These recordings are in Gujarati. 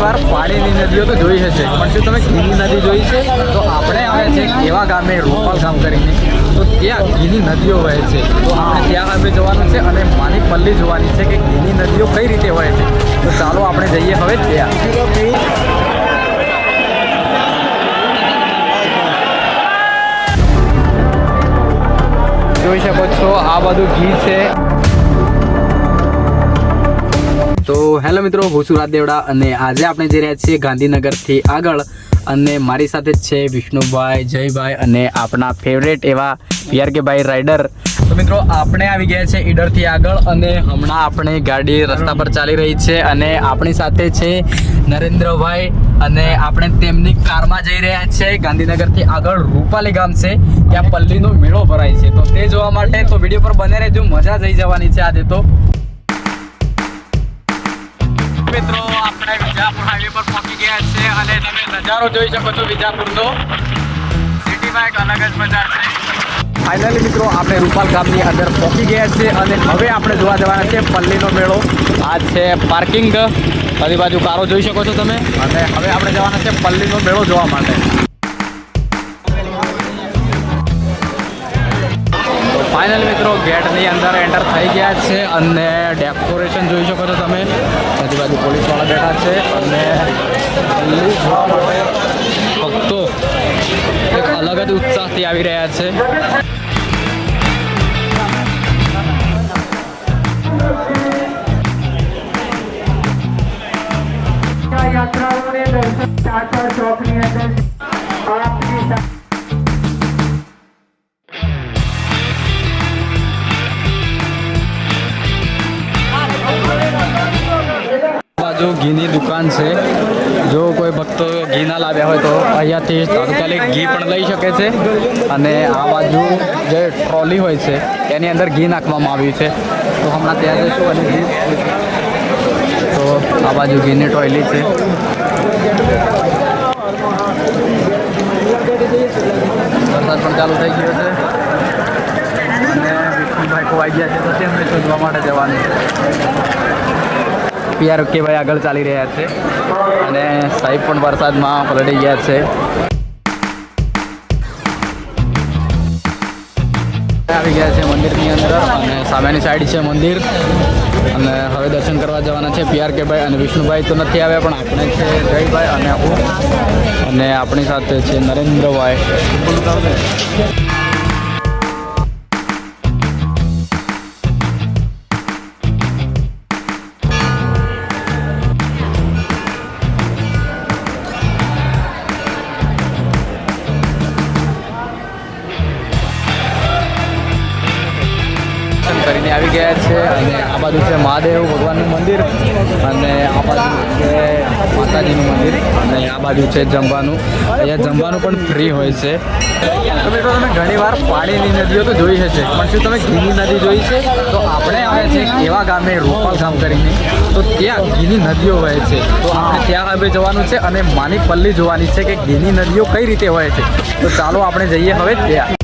ઘણીવાર પાણીની નદીઓ તો જોઈ હશે, પણ શું તમે ઘીની નદી જોઈ છે? તો આપણે આવ્યા છે એવા ગામે, રોપાલ ગામ કરીને, તો ત્યાં ઘીની નદીઓ વહે છે. તો આપણે ત્યાં હવે જવાનું છે અને માની પલ્લી જોવાની છે કે ઘીની નદીઓ કઈ રીતે વહે છે. તો ચાલો આપણે જઈએ હવે ત્યાં. જોઈ શકો છો આ બધું ઘી છે. તો હેલો મિત્રો, હું છું રાજ દેવડા અને આજે આપણે જઈ રહ્યા છીએ ગાંધીનગરથી આગળ, અને મારી સાથે જ છે વિષ્ણુભાઈ, જયભાઈ અને આપણા ફેવરેટ એવા PRK રાઇડર. તો મિત્રો આપણે આવી ગયા છે ઈડરથી આગળ, અને હમણાં આપણે ગાડી રસ્તા પર ચાલી રહી છે અને આપણી સાથે છે નરેન્દ્રભાઈ, અને આપણે તેમની કારમાં જઈ રહ્યા છે ગાંધીનગરથી આગળ. રૂપાલી ગામ છે, ત્યાં પલ્લીનો મેળો ભરાય છે. તો તે જોવા માટે તો વિડીયો પર બને રહેજો, મજા જઈ જવાની છે આજે. તો મિત્રો આપણે વિજાપુર હાઈવે પર પહોંચી ગયા છે અને તમે નજારો જોઈ શકો છો વિજાપુરનો. સિટીમાં એક અલગ જ મજા છે. ફાઇનલી મિત્રો આપણે રૂપાલ ગામની અંદર પહોંચી ગયા છે અને હવે આપણે જોવા જવાના છે પલ્લીનો મેળો. આ છે પાર્કિંગ, બધી બાજુ કારો જોઈ શકો છો તમે, અને હવે આપણે જવાના છે પલ્લીનો મેળો જોવા માટે. ફાઇનલ મિત્રો ગેટની અંદર એન્ટર થઈ ગયા છે અને ડેકોરેશન જોઈ શકો છો તમે. બધી બાજુ પોલીસવાળા બેઠા છે અને પલ્લી જોવા માટે ભક્તો એક અલગ જ ઉત્સાહથી આવી રહ્યા છે. યાત્રાળુઓને દર્શન ચાચા ચોકની અંદર બાજુ ઘીની દુકાન છે. જો કોઈ ભક્તો ઘી ના લાવ્યા હોય તો અહીંયાથી તાત્કાલિક ઘી પણ લઈ શકે છે. અને આ બાજુ જે ટ્રોલી હોય છે તેની અંદર ઘી નાખવામાં આવ્યું છે. તો હમણાં ત્યાં જઈશું અને ઘી. તો આ બાજુ ઘીની ટ્રોલી છે. વરસાદ પણ ચાલુ થઈ ગયો છે અને વિષ્ણુભાઈ ખોવાઈ ગયા છે, તો તેમને શોધવા માટે જવાનું છે. PRK આગળ ચાલી રહ્યા છે અને સાહેબ પણ વરસાદમાં પલળી ગયા છે. આવી ગયા છે મંદિરની અંદર અને સામેની સાઈડ છે મંદિર, અને હવે દર્શન કરવા જવાના છે. PRK અને વિષ્ણુભાઈ તો નથી આવ્યા, પણ આપણે છે જયભાઈ અને હું, અને આપણી સાથે છે નરેન્દ્રભાઈ. કરીને આવી ગયા છે અને આ બાજુ છે મહાદેવ ભગવાનનું મંદિર, અને આ બાજુ છે માતાજીનું મંદિર, અને આ બાજુ છે જમવાનું. અહીંયા જમવાનું પણ ફ્રી હોય છે. તો મિત્રો તમે ઘણીવાર પાણીની નદીઓ તો જોઈ હશે, પણ શું તમે ઘીની નદી જોઈ છે? તો આપણે આવ્યા છે એવા ગામે, રોપાલ ગામ કરીને, તો ત્યાં ઘીની નદીઓ વહે છે. તો આપણે ત્યાં હવે જવાનું છે અને માની પલ્લી જોવાની છે કે ઘીની નદીઓ કઈ રીતે વહે છે. તો ચાલો આપણે જઈએ હવે ત્યાં.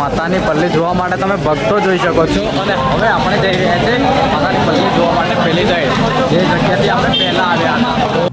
માતાની પલ્લી જોવા માટે તમે ભક્તો જોઈ શકો છો, અને હવે આપણે જઈ રહ્યા છીએ માતાની પલ્લી જોવા માટે પેલી સાઈડ, જે જગ્યાથી આપણે પહેલાં આવ્યા હતા.